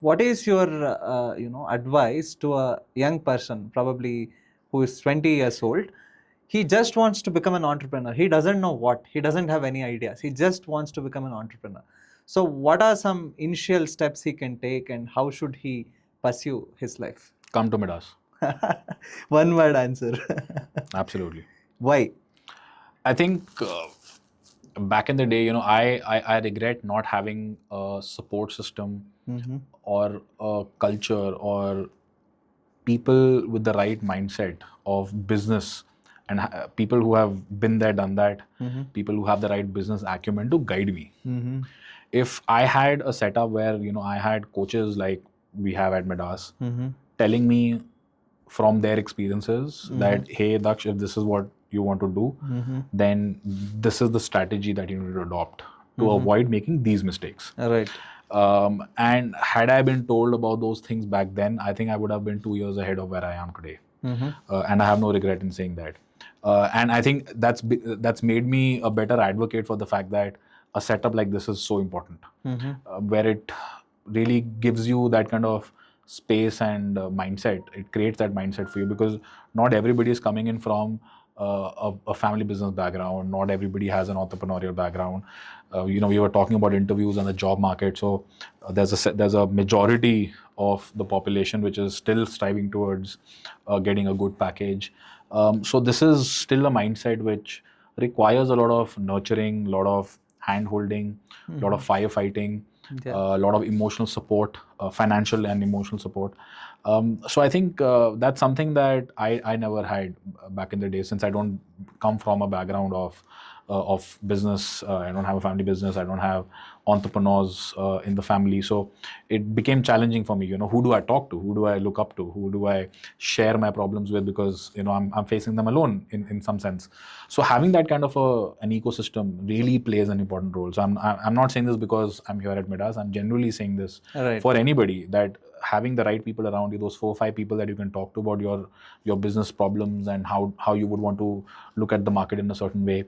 What is your advice to a young person, probably who is 20 years old? He just wants to become an entrepreneur. He doesn't know what. He doesn't have any ideas. He just wants to become an entrepreneur. So, what are some initial steps he can take, and how should he pursue his life? Come to Midas. One word answer. Absolutely. Why? I think back in the day, I regret not having a support system or a culture or people with the right mindset of business and people who have been there, done that, people who have the right business acumen to guide me. If I had a setup where, I had coaches like we have at Midas telling me from their experiences that, hey, Daksh, if this is what you want to do, then this is the strategy that you need to adopt to avoid making these mistakes. Right. And had I been told about those things back then, I think I would have been 2 years ahead of where I am today. And I have no regret in saying that. And I think that's made me a better advocate for the fact that a setup like this is so important, where it really gives you that kind of space and mindset. It creates that mindset for you, because not everybody is coming in from a family business background. Not everybody has an entrepreneurial background. We were talking about interviews and the job market. So there's a majority of the population which is still striving towards getting a good package. So this is still a mindset which requires a lot of nurturing, a lot of hand holding, a lot of firefighting, a lot of emotional support, financial and emotional support. So I think that's something that I never had back in the day, since I don't come from a background of business. I don't have a family business. I don't have entrepreneurs in the family. So it became challenging for me. Who do I talk to? Who do I look up to? Who do I share my problems with? Because I'm facing them alone in some sense. So having that kind of an ecosystem really plays an important role. So I'm not saying this because I'm here at Midas. I'm generally saying this for anybody, that having the right people around you, those 4 or 5 people that you can talk to about your business problems and how you would want to look at the market in a certain way,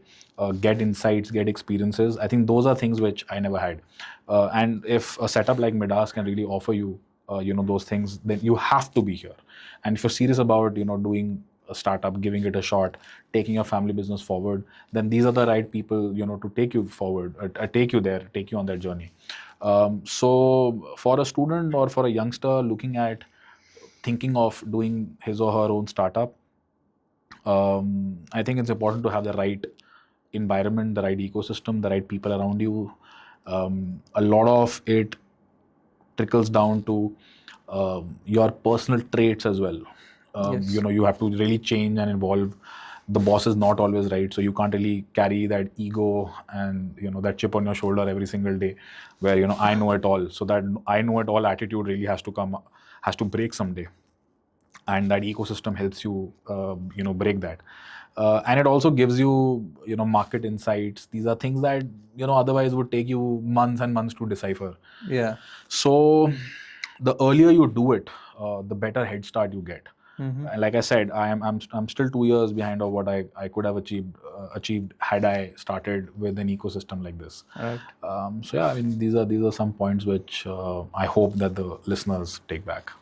get insights, get experiences. I think those are things which I never had. And if a setup like Midas can really offer you, those things, then you have to be here. And if you're serious about, doing a startup, giving it a shot, taking your family business forward, then these are the right people, to take you forward, take you there, take you on that journey. So for a student or for a youngster looking at thinking of doing his or her own startup, I think it's important to have the right environment, the right ecosystem, the right people around you. A lot of it trickles down to your personal traits as well. Yes. You have to really change and evolve. The boss is not always right, so you can't really carry that ego and that chip on your shoulder every single day, where I know it all. So that I know it all attitude really has to break someday, and that ecosystem helps you break that. And it also gives you market insights. These are things that otherwise would take you months and months to decipher. Yeah. So the earlier you do it, the better head start you get. And like I said, I'm still 2 years behind of what I could have achieved had I started with an ecosystem like this. Right. So yeah, I mean, these are some points which I hope that the listeners take back.